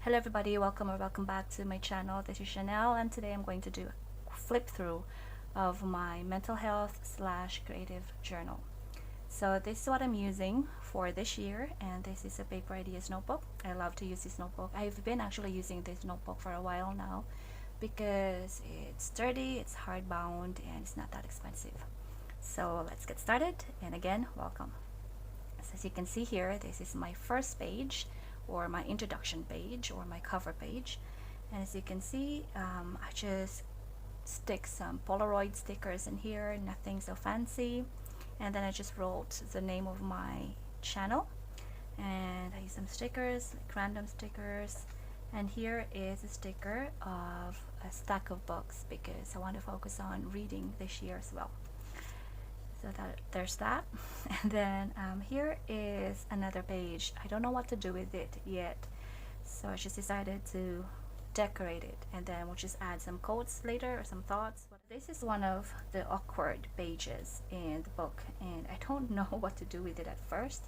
Hello everybody, welcome or welcome back to my channel. This is Chanel and today I'm going to do a flip through of my mental health slash creative journal. So this is what I'm using for this year, and this is a Paper Ideas notebook. I love to use this notebook. I've been actually using this notebook for a while now because it's sturdy, it's hardbound, and it's not that expensive. So let's get started, and again, welcome. So as you can see here, this is my first page, or my introduction page, or my cover page. And as you can see, I just stick some Polaroid stickers in here, nothing so fancy. And then I just wrote the name of my channel, and I use some stickers, like random stickers. And here is a sticker of a stack of books because I want to focus on reading this year as well. So there's that. And then here is another page. I don't know what to do with it yet, so I just decided to decorate it, and then we'll just add some quotes later or some thoughts. But this is one of the awkward pages in the book, and I don't know what to do with it at first.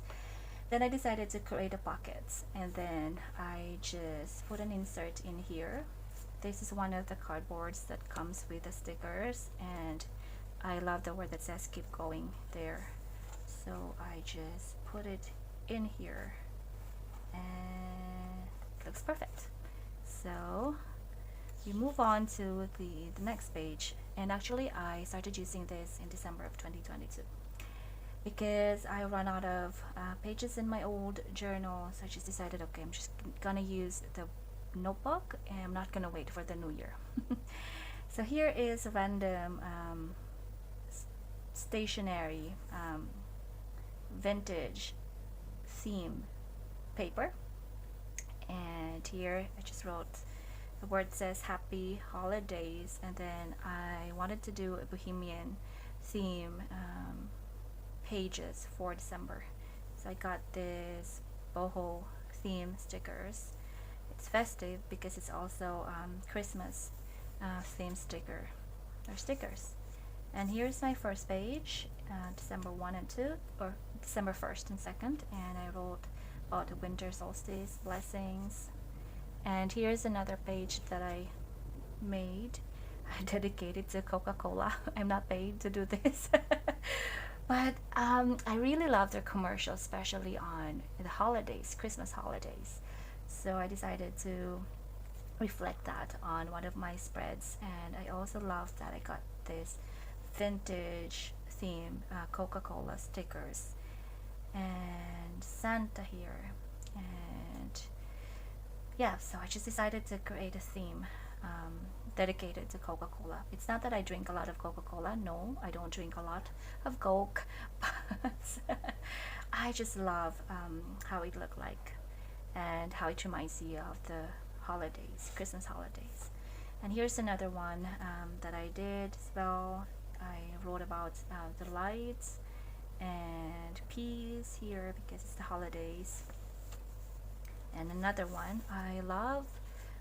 Then I decided to create a pockets, and then I just put an insert in here. This is one of the cardboards that comes with the stickers, and I love the word that says keep going there, so I just put it in here and it looks perfect. So we move on to the next page, and actually I started using this in December of 2022 because I ran out of pages in my old journal, so I just decided, okay, I'm just gonna use the notebook and I'm not gonna wait for the new year. So here is a random stationery vintage theme paper, and here I just wrote the word says happy holidays, and then I wanted to do a bohemian theme pages for December, so I got this boho theme stickers. It's festive because it's also Christmas theme stickers. And here's my first page, December 1 and 2, or December 1st and 2nd, and I wrote about the winter solstice, blessings. And here's another page that I made, dedicated to Coca-Cola. I'm not paid to do this. But I really love their commercials, especially on the holidays, Christmas holidays. So I decided to reflect that on one of my spreads, and I also love that I got this vintage theme Coca-Cola stickers and Santa here. And yeah, so I just decided to create a theme dedicated to Coca-Cola. It's not that I drink a lot of Coca-Cola. No, I don't drink a lot of Coke, but I just love how it looked like and how it reminds you of the holidays, Christmas holidays. And here's another one that I did as well. I wrote about the lights and peace here because it's the holidays. And another one, I love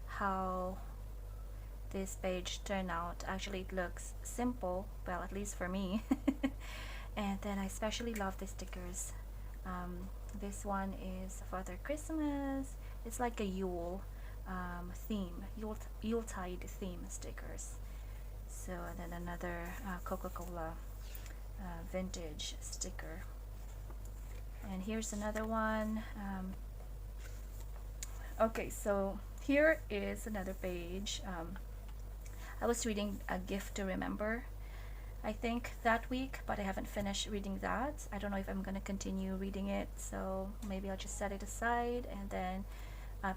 how this page turned out. Actually, it looks simple, well, at least for me. And then I especially love the stickers. This one is Father Christmas. It's like a Yule theme, Yuletide theme stickers. So then another Coca-Cola vintage sticker, and here's another one. Okay, so here is another page. I was reading A Gift to Remember, I think, that week, but I haven't finished reading that. I don't know if I'm gonna continue reading it, so maybe I'll just set it aside and then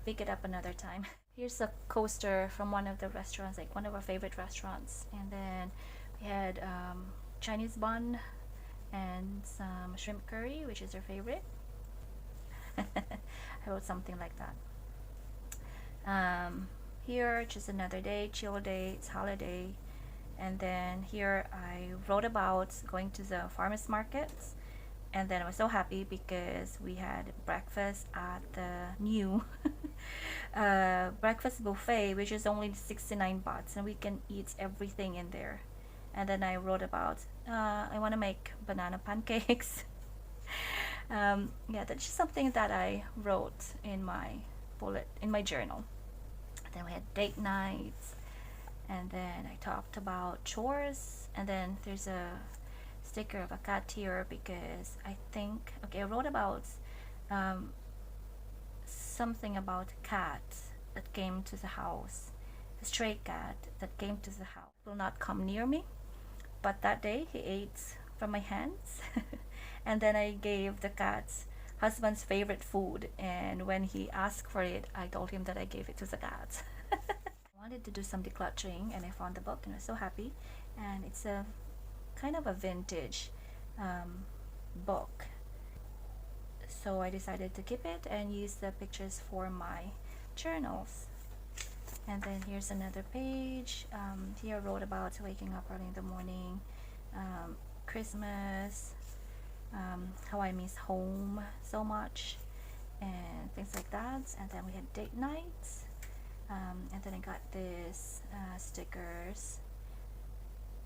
pick it up another time. Here's a coaster from one of the restaurants, like one of our favorite restaurants, and then we had Chinese bun and some shrimp curry, which is our favorite. I wrote something like that. Here, just another day, chill day, it's holiday. And then here I wrote about going to the farmers markets, and then I was so happy because we had breakfast at the new breakfast buffet, which is only 69 bahts, and we can eat everything in there. And then I wrote about I want to make banana pancakes. Yeah, that's just something that I wrote in my bullet in my journal. Then we had date nights, and then I talked about chores, and then there's a sticker of a cat here because I think, okay, I wrote about um, something about a cat that came to the house, a stray cat that came to the house. Will not come near me, but that day he ate from my hands. And then I gave the cat's husband's favorite food, and when he asked for it, I told him that I gave it to the cat. I wanted to do some decluttering, and I found the book and I was so happy. And it's a kind of a vintage book, so I decided to keep it and use the pictures for my journals. And then here's another page. Here I wrote about waking up early in the morning, Christmas, how I miss home so much, and things like that. And then we had date nights, and then I got this stickers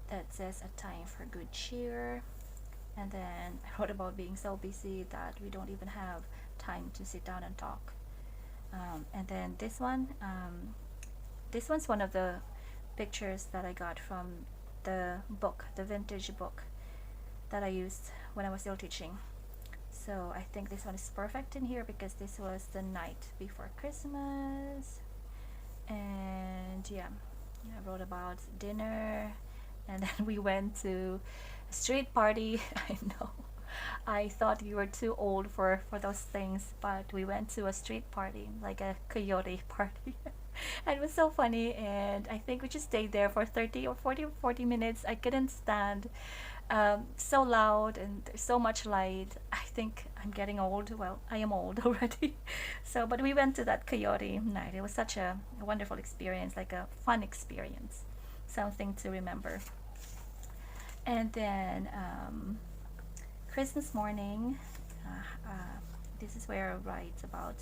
that says a time for good cheer. And then I wrote about being so busy that we don't even have time to sit down and talk. And then this one's one of the pictures that I got from the book, the vintage book that I used when I was still teaching. So I think this one is perfect in here because this was the night before Christmas. And yeah, I wrote about dinner, and then we went to a street party. I know, I thought we were too old for those things, but we went to a street party, like a coyote party. And it was so funny, and I think we just stayed there for 30 or 40 minutes. I couldn't stand, so loud and there's so much light. I think I'm getting old. Well, I am old already. So but we went to that coyote night. It was such a wonderful experience, like a fun experience, something to remember. And then Christmas morning, this is where I write about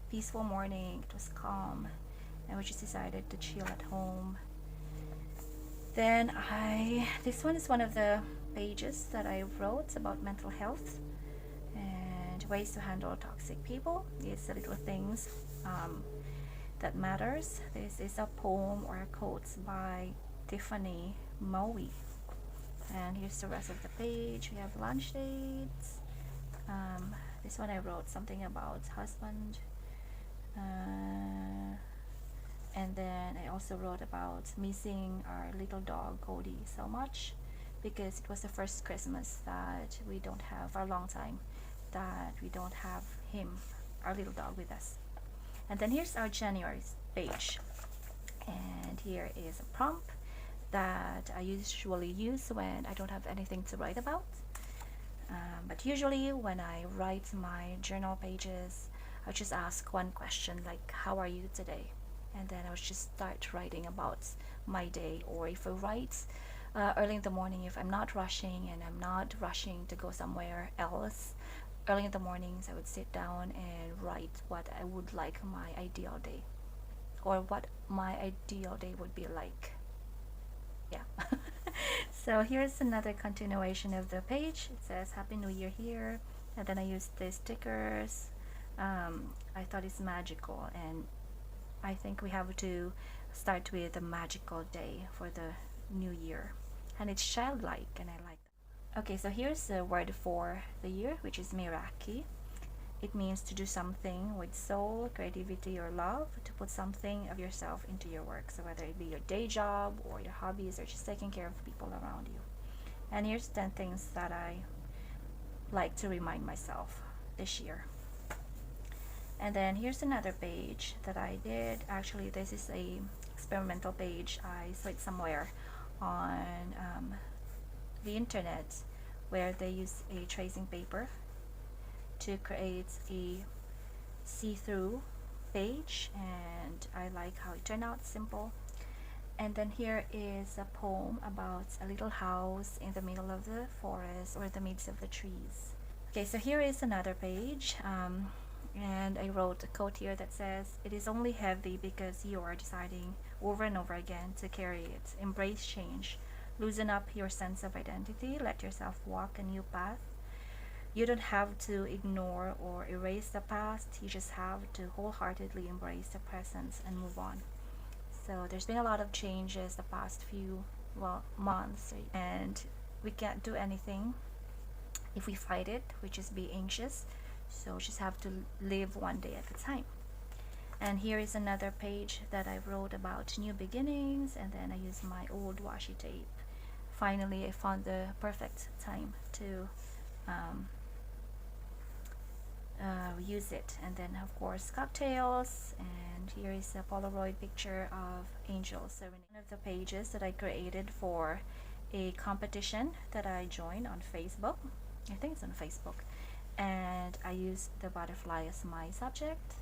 peaceful morning. It was calm, and we just decided to chill at home. Then this one is one of the pages that I wrote about mental health and ways to handle toxic people. It's the little things that matters. This is a poem or a quote by Tiffany Moe. And here's the rest of the page. We have lunch dates. This one I wrote something about husband. And then I also wrote about missing our little dog Cody so much because it was the first Christmas that we don't have, for a long time, that we don't have him, our little dog, with us. And then here's our January page, and here is a prompt that I usually use when I don't have anything to write about. But usually when I write my journal pages, I just ask one question like, how are you today? And then I would just start writing about my day. Or if I write early in the morning, if I'm not rushing and I'm not rushing to go somewhere else, early in the mornings I would sit down and write what I would like my ideal day, or what my ideal day would be like. Yeah. So here's another continuation of the page. It says Happy New Year here, and then I used the stickers. I thought it's magical, and I think we have to start with a magical day for the new year, and it's childlike, and I like that. Okay, so here's the word for the year, which is Meraki. It means to do something with soul, creativity, or love, to put something of yourself into your work. So whether it be your day job or your hobbies or just taking care of people around you. And here's 10 things that I like to remind myself this year. And then here's another page that I did. Actually, this is a experimental page. I saw it somewhere on the internet where they use a tracing paper to create a see-through page, and I like how it turned out, simple. And then here is a poem about a little house in the middle of the forest or the midst of the trees. Okay, so here is another page, and I wrote a quote here that says, "It is only heavy because you are deciding over and over again to carry it. Embrace change. Loosen up your sense of identity. Let yourself walk a new path. you don't have to ignore or erase the past. You just have to wholeheartedly embrace the present and move on. So there's been a lot of changes the past few, well, months, and we can't do anything if we fight it, we just be anxious. So we just have to live one day at a time. And here is another page that I wrote about new beginnings, and then I used my old washi tape. Finally, I found the perfect time to use it. And then of course cocktails, and here is a Polaroid picture of angels serenade. One of the pages that I created for a competition that I joined on Facebook. I think it's on Facebook, and I used the butterfly as my subject,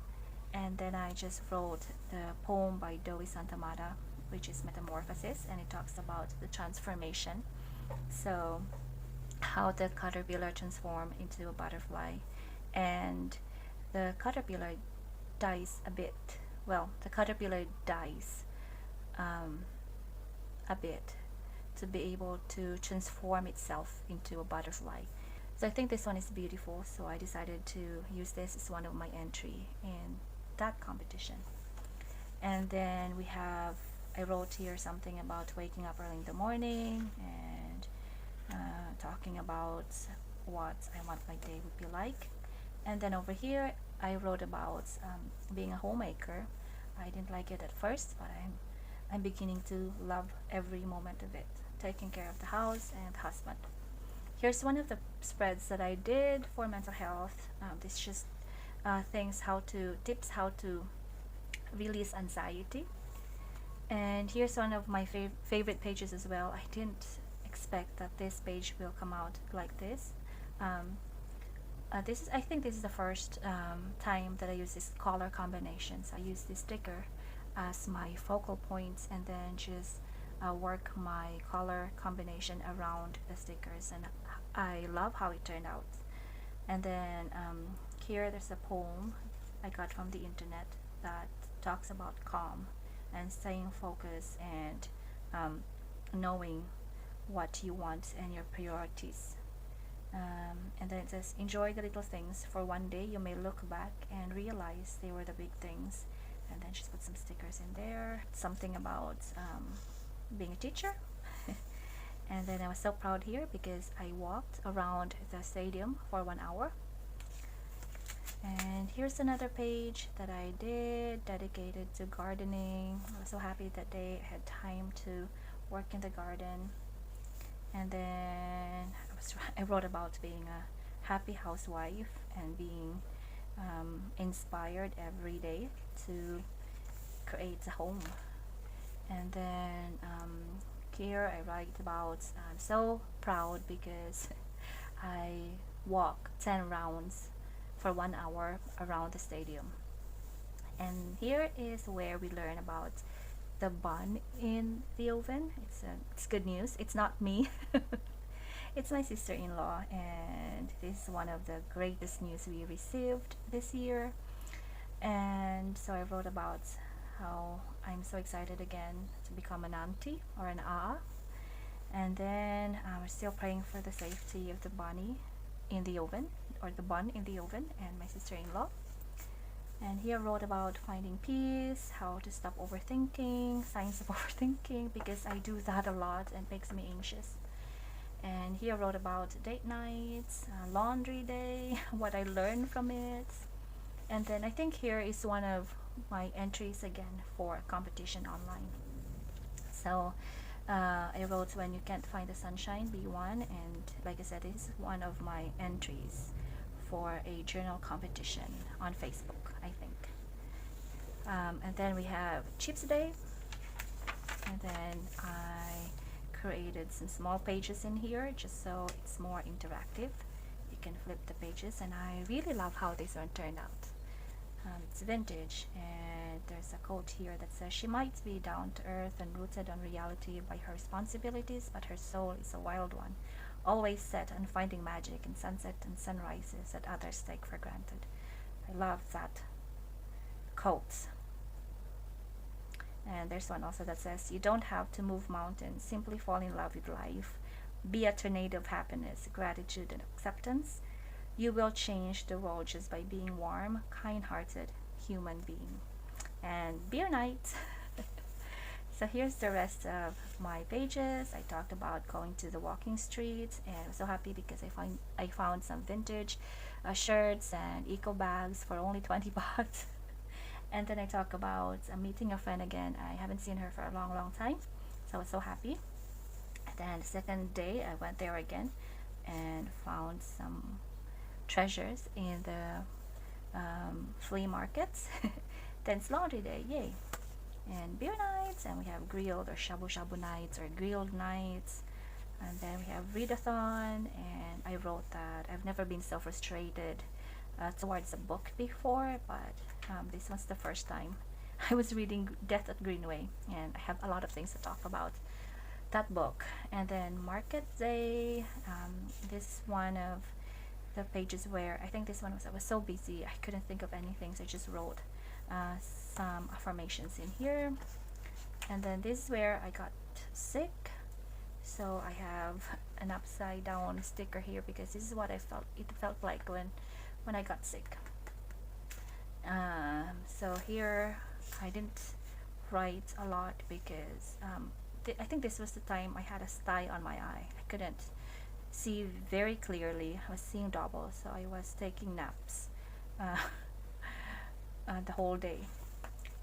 and then I just wrote the poem by Doi Santamata, which is Metamorphosis, and it talks about the transformation. So how the caterpillar transformed into a butterfly, and the caterpillar dies a bit. Well, the caterpillar dies a bit to be able to transform itself into a butterfly. So I think this one is beautiful, so I decided to use this as one of my entry in that competition. And then I wrote here something about waking up early in the morning, and talking about what I want my day would be like. And then over here I wrote about being a homemaker. I didn't like it at first, but I'm beginning to love every moment of it, taking care of the house and husband. Here's one of the spreads that I did for mental health. This just tips how to release anxiety. And here's one of my favorite pages as well. I didn't expect that this page will come out like this. I think this is the first time that I use this color combinations. I use this sticker as my focal points, and then just work my color combination around the stickers, and I love how it turned out. And then here there's a poem I got from the internet that talks about calm and staying focused, and knowing what you want and your priorities. And then it says, enjoy the little things, for one day you may look back and realize they were the big things. And then just put some stickers in there, something about being a teacher. And then I was so proud here because I walked around the stadium for 1 hour. And here's another page that I did dedicated to gardening. I was so happy that day I had time to work in the garden. And then I wrote about being a happy housewife and being inspired every day to create a home. And then here I write about I'm so proud because I walked 10 rounds for 1 hour around the stadium. And here is where we learn about the bun in the oven. It's good news. It's not me. It's my sister-in-law, and this is one of the greatest news we received this year. And so I wrote about how I'm so excited again to become an auntie or an aa. And then we're still praying for the safety of the bunny in the oven, or the bun in the oven, and my sister-in-law. And here I wrote about finding peace, how to stop overthinking, signs of overthinking, because I do that a lot and it makes me anxious. And here I wrote about date nights, laundry day, what I learned from it. And then I think here is one of my entries again for competition online. So I wrote, when you can't find the sunshine, be one. And like I said, this is one of my entries for a journal competition on Facebook, I think. And then we have Chips Day. And then I created some small pages in here just so it's more interactive. You can flip the pages, and I really love how this one turned out. It's vintage, and there's a quote here that says, she might be down to earth and rooted on reality by her responsibilities, but her soul is a wild one, always set on finding magic in sunset and sunrises that others take for granted. I love that quote. And there's one also that says, you don't have to move mountains, simply fall in love with life. Be a tornado of happiness, gratitude, and acceptance. you will change the world just by being warm, kind-hearted human being. And beer night. So here's the rest of my pages. I talked about going to the walking streets, and I'm so happy because I found some vintage shirts and eco bags for only 20 bucks. And then I talk about meeting a friend again. I haven't seen her for a long, long time, so I was so happy. And then the second day, I went there again and found some treasures in the flea markets. Then it's laundry day, yay! And beer nights, and we have grilled or shabu shabu nights or grilled nights. And then we have readathon, and I wrote that I've never been so frustrated towards a book before, but this was the first time. I was reading Death at Greenway, and I have a lot of things to talk about that book. And then Market Day, this is one of the pages where I think this one was, I was so busy I couldn't think of anything, so I just wrote some affirmations in here. And then this is where I got sick, so I have an upside down sticker here because this is what it felt like when I got sick. So here I didn't write a lot because I think this was the time I had a sty on my eye. I couldn't see very clearly. I was seeing double, so I was taking naps the whole day.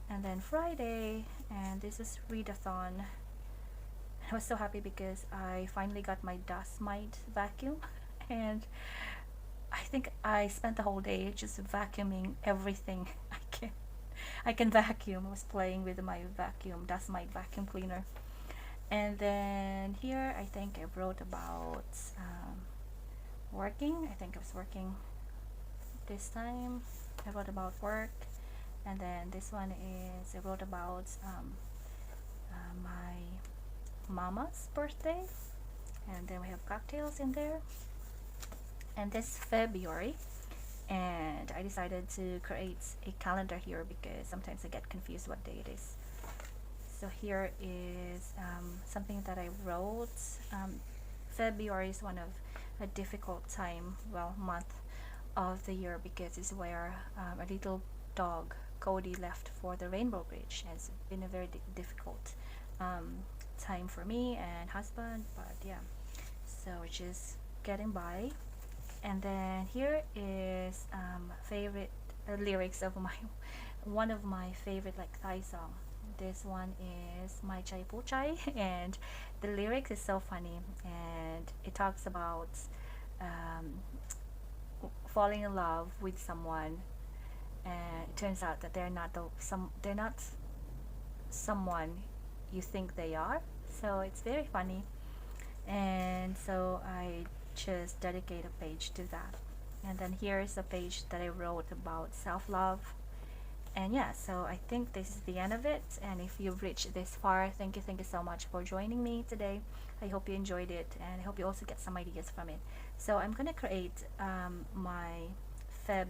And then Friday, and this is readathon. I was so happy because I finally got my dust mite vacuum, and I think I spent the whole day just vacuuming everything I can vacuum. I was playing with my vacuum, dust mite vacuum cleaner. And then here I think I wrote about working. I think I was working this time. I wrote about work. And then this one is I wrote about my mama's birthday. And then we have cocktails in there. And this February, and I decided to create a calendar here because sometimes I get confused what day it is. So here is something that I wrote. February is one of a difficult time, month of the year, because it's where a little dog, Cody, left for the Rainbow Bridge. And it's been a very difficult time for me and husband, but yeah, so just getting by. And then here is favorite lyrics of my one of my favorite like Thai song. This one is My Chai Po Chai, and the lyrics is so funny, and it talks about falling in love with someone, and it turns out that they're not someone you think they are. So it's very funny, and so I just dedicate a page to that. And then here's a page that I wrote about self-love. And yeah, so I think this is the end of it, and if you've reached this far, thank you so much for joining me today. I hope you enjoyed it, and I hope you also get some ideas from it. So I'm gonna create my Feb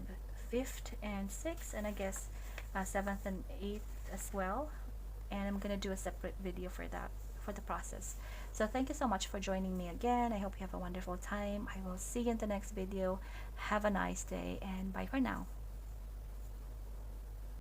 5th and 6th, and I guess 7th and 8th as well, and I'm gonna do a separate video for that, for the process. So thank you so much for joining me again. I hope you have a wonderful time. I will see you in the next video. Have a nice day, and bye for now.